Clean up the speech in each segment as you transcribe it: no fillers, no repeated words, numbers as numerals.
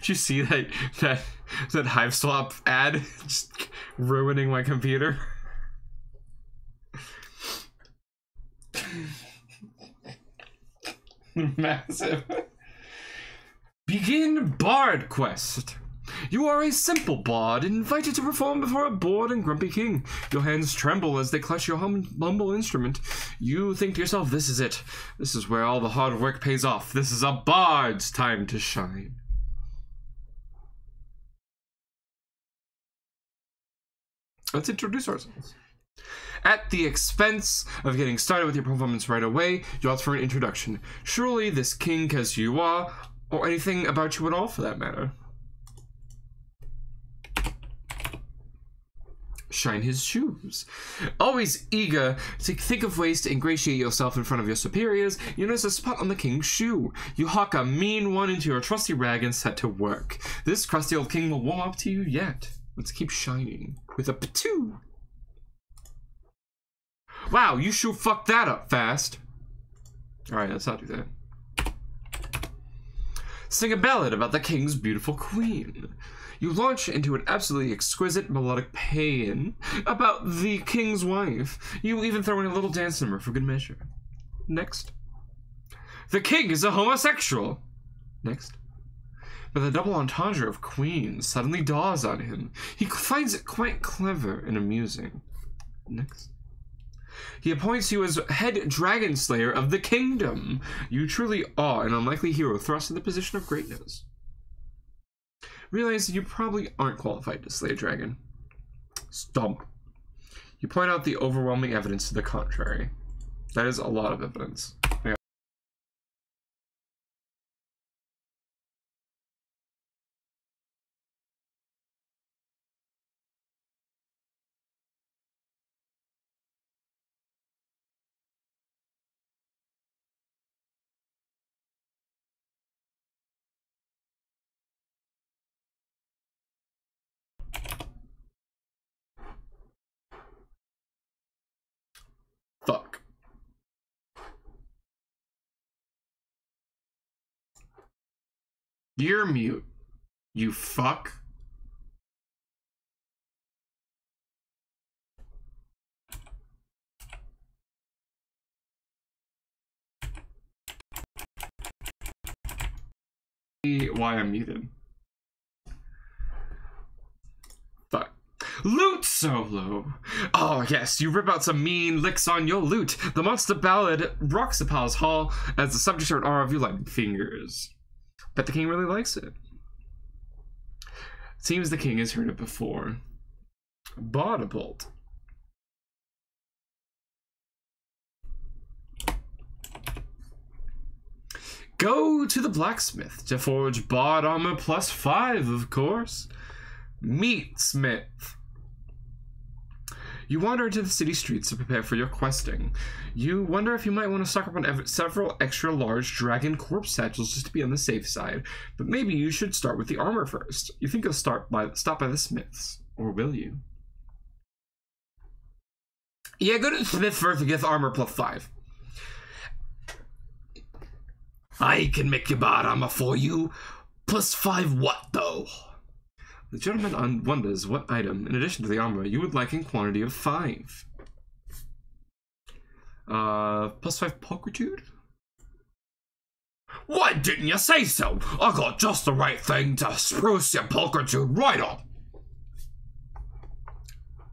Did you see that Hive Swap ad? Just ruining my computer. Massive. Begin Bard Quest. You are a simple bard, invited to perform before a bored and grumpy king. Your hands tremble as they clutch your humble instrument. You think to yourself, this is it. This is where all the hard work pays off. This is a bard's time to shine. Let's introduce ourselves. At the expense of getting started with your performance right away, you ask for an introduction. Surely this king as you are, or anything about you at all for that matter. Shine his shoes. Always eager to think of ways to ingratiate yourself in front of your superiors, you notice a spot on the king's shoe. You hawk a mean one into your trusty rag and set to work. This crusty old king will warm up to you yet. Let's keep shining with a patoo. Wow, you sure fucked that up fast. Alright, let's not do that. Sing a ballad about the king's beautiful queen. You launch into an absolutely exquisite melodic paean about the king's wife. You even throw in a little dance number for good measure. Next. The king is a homosexual. Next. But the double entendre of queen suddenly dawns on him. He finds it quite clever and amusing. Next. He appoints you as head dragon slayer of the kingdom. You truly are an unlikely hero thrust in the position of greatness. Realize that you probably aren't qualified to slay a dragon. Stomp. You point out the overwhelming evidence to the contrary. That is a lot of evidence. Yeah. Fuck. You're mute. You fuck. Why I'm muted. Fuck. Lute solo! Oh yes, you rip out some mean licks on your lute. The monster ballad rocks the palace hall as the subject of an aura of you lightning fingers. Bet the king really likes it. Seems the king has heard it before. Baudibolt. Go to the blacksmith to forge bard armor +5, of course. Meet Smith. You wander into the city streets to prepare for your questing. You wonder if you might want to stock up on several extra large dragon corpse satchels just to be on the safe side, but maybe you should start with the armor first. You think you'll stop by the smiths, or will you? Yeah, go to the smith first and get the armor +5. I can make your bard armor for you. +5 what, though? The gentleman wonders what item, in addition to the armor, you would like in quantity of 5. +5 pulchritude? Why didn't you say so? I got just the right thing to spruce your pulchritude right up.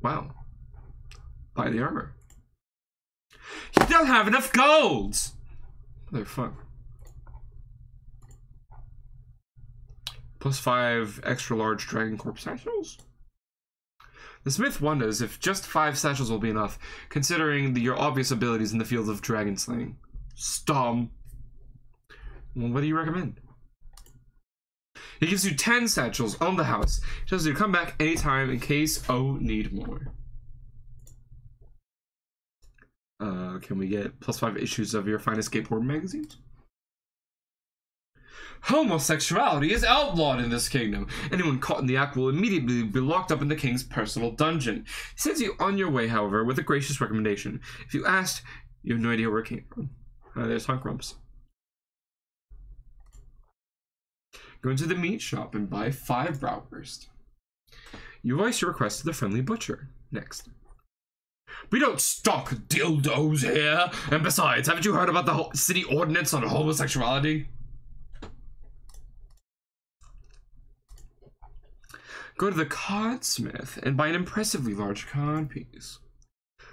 Wow. Buy the armor. You don't have enough gold! Motherfucker. +5 extra large dragon corpse satchels? The smith wonders if just 5 satchels will be enough, considering your obvious abilities in the field of dragon slaying. Well, what do you recommend? He gives you 10 satchels on the house. He tells you to come back anytime in case need more. Can we get +5 issues of your finest skateboard magazines? Homosexuality is outlawed in this kingdom. Anyone caught in the act will immediately be locked up in the king's personal dungeon. He sends you on your way, however, with a gracious recommendation. If you asked, you have no idea where it came from. There's Hunk Rumps. Go into the meat shop and buy 5 bratwurst. You voice your request to the friendly butcher. Next. We don't stock dildos here. And besides, haven't you heard about the whole city ordinance on homosexuality? Go to the codsmith and buy an impressively large cod piece.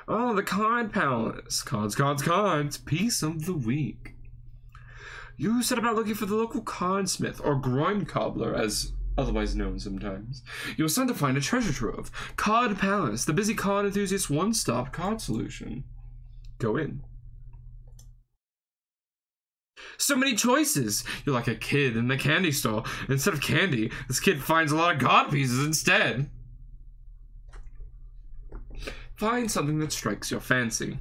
Oh, the cod palace. Cods. Piece of the week. You set about looking for the local codsmith, or groin cobbler, as otherwise known sometimes. You'll start to find a treasure trove. Cod Palace, the busy cod enthusiast one-stop cod solution. Go in. So many choices! You're like a kid in the candy store. Instead of candy, this kid finds a lot of cod pieces instead. Find something that strikes your fancy.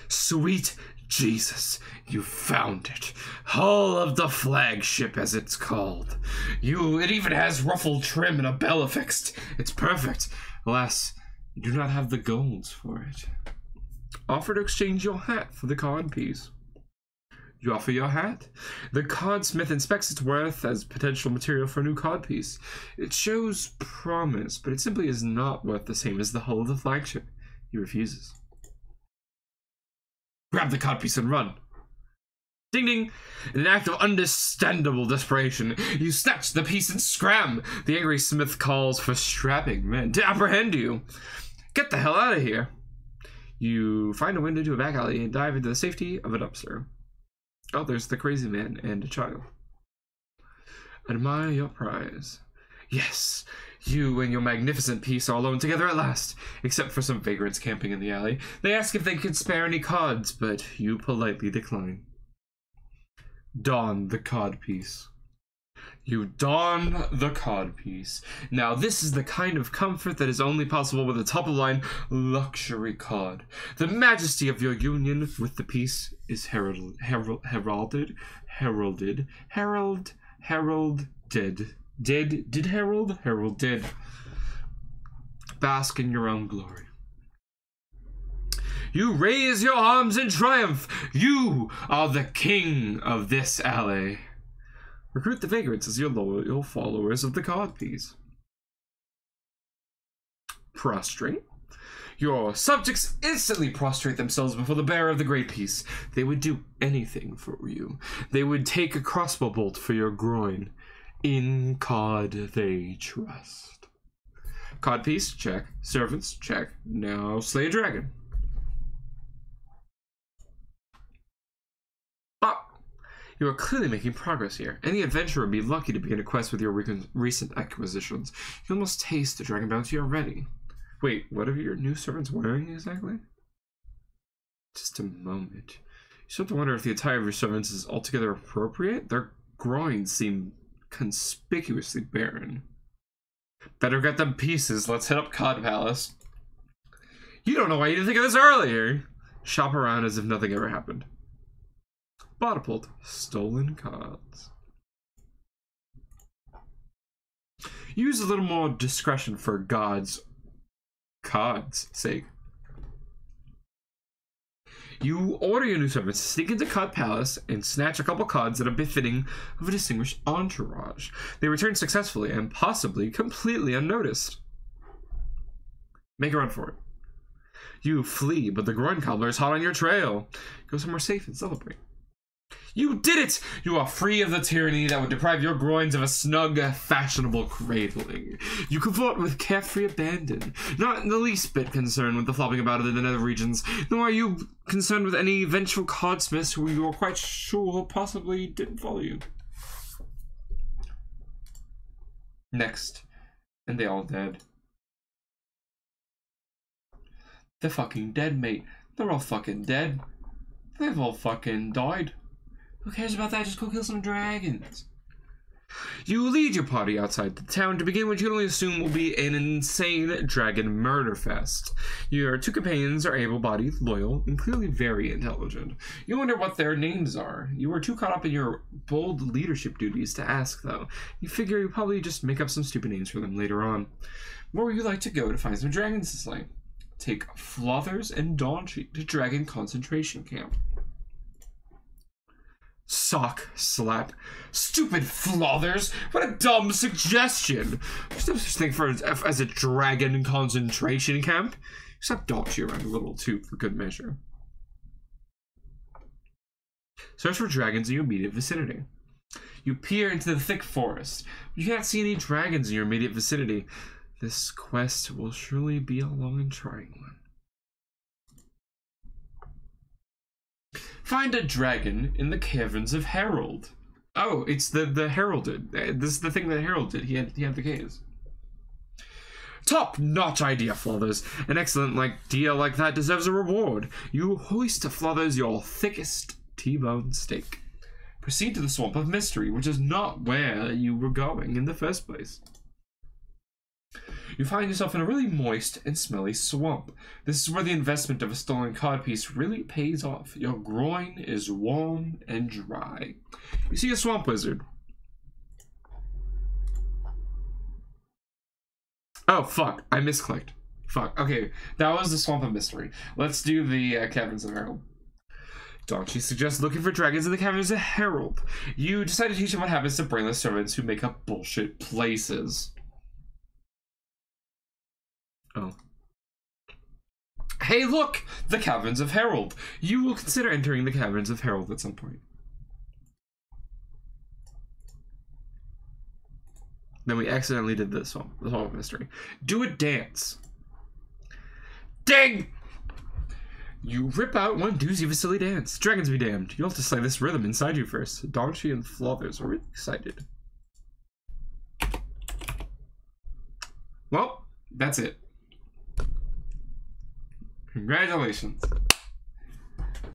Sweet Jesus, you found it. Hull of the flagship, as it's called. It even has ruffled trim and a bell affixed. It's perfect. Alas, you do not have the golds for it. Offer to exchange your hat for the cod piece. You offer your hat. The codsmith inspects its worth as potential material for a new cod piece. It shows promise, but it simply is not worth the same as the hull of the flagship. He refuses. Grab the codpiece and run. Ding ding! In an act of understandable desperation, you snatch the piece and scram. The angry smith calls for strapping men to apprehend you. Get the hell out of here. You find a window to a back alley and dive into the safety of a dumpster. Oh, there's the crazy man and a child. Admire your prize. Yes, you and your magnificent piece are alone together at last, except for some vagrants camping in the alley. They ask if they could spare any cods, but you politely decline. Don the cod piece. You don the cod piece. Now, this is the kind of comfort that is only possible with a top-of-line luxury cod. The majesty of your union with the piece is heralded. Did herald? Herald did. Bask in your own glory. You raise your arms in triumph. You are the king of this alley. Recruit the vagrants as your loyal followers of the codpiece. Prostrate. Your subjects instantly prostrate themselves before the bearer of the great piece. They would do anything for you. They would take a crossbow bolt for your groin. In cod they trust. Codpiece, check. Servants, check. Now slay a dragon. You are clearly making progress here. Any adventurer would be lucky to begin a quest with your recent acquisitions. You almost taste the dragon bounty already. Wait, what are your new servants wearing exactly? Just a moment. You start to wonder if the attire of your servants is altogether appropriate. Their groins seem conspicuously barren. Better get them pieces. Let's hit up Cod Palace. You don't know why you didn't think of this earlier. Shop around as if nothing ever happened. Bottled stolen cods. Use a little more discretion for God's sake. You order your new servants to sneak into Cod Palace and snatch a couple cods that are befitting of a distinguished entourage. They return successfully and possibly completely unnoticed. Make a run for it. You flee, but the groin cobbler is hot on your trail. Go somewhere safe and celebrate. You did it! You are free of the tyranny that would deprive your groins of a snug, fashionable cradling. You cavort with carefree abandon, not in the least bit concerned with the flopping about of the nether regions, nor are you concerned with any vengeful codsmiths who you are quite sure possibly didn't follow you. Next. And they all dead. They're fucking dead, mate. They're all fucking dead. They've all fucking died. Who cares about that? Just go kill some dragons. You lead your party outside the town to begin what you can only assume will be an insane dragon murder fest. Your two companions are able-bodied, loyal, and clearly very intelligent. You wonder what their names are. You were too caught up in your bold leadership duties to ask, though. You figure you'll probably just make up some stupid names for them later on. Where would you like to go to find some dragons to slay? Take Flothers and Dawncheek to Dragon Concentration Camp. Sock slap. Stupid Flothers! What a dumb suggestion! There's no such thing as a dragon concentration camp. Stop dodgy around a little too, for good measure. Search for dragons in your immediate vicinity. You peer into the thick forest. You can't see any dragons in your immediate vicinity. This quest will surely be a long and trying one. Find a dragon in the caverns of Harold. Oh, it's the heralded. This is the thing that Harold did. He had the caves. Top-notch idea, Flothers. An excellent idea like that deserves a reward. You hoist to Flothers your thickest T-bone steak. Proceed to the Swamp of Mystery, which is not where you were going in the first place. You find yourself in a really moist and smelly swamp. This is where the investment of a stolen card piece really pays off. Your groin is warm and dry. You see a swamp wizard. Oh, fuck. I misclicked. Fuck. Okay, that was the Swamp of Mystery. Let's do the Caverns of Harold. Donchi suggests looking for dragons in the Caverns of Harold. You decide to teach him what happens to brainless servants who make up bullshit places. Oh. Hey, look! The Caverns of Harold. You will consider entering the Caverns of Harold at some point. Then we accidentally did this one. The Swamp of Mystery. Do a dance. Ding! You rip out one doozy of a silly dance. Dragons be damned. You'll have to slay this rhythm inside you first. Donchi and Flothers are really excited. Well, that's it. Congratulations.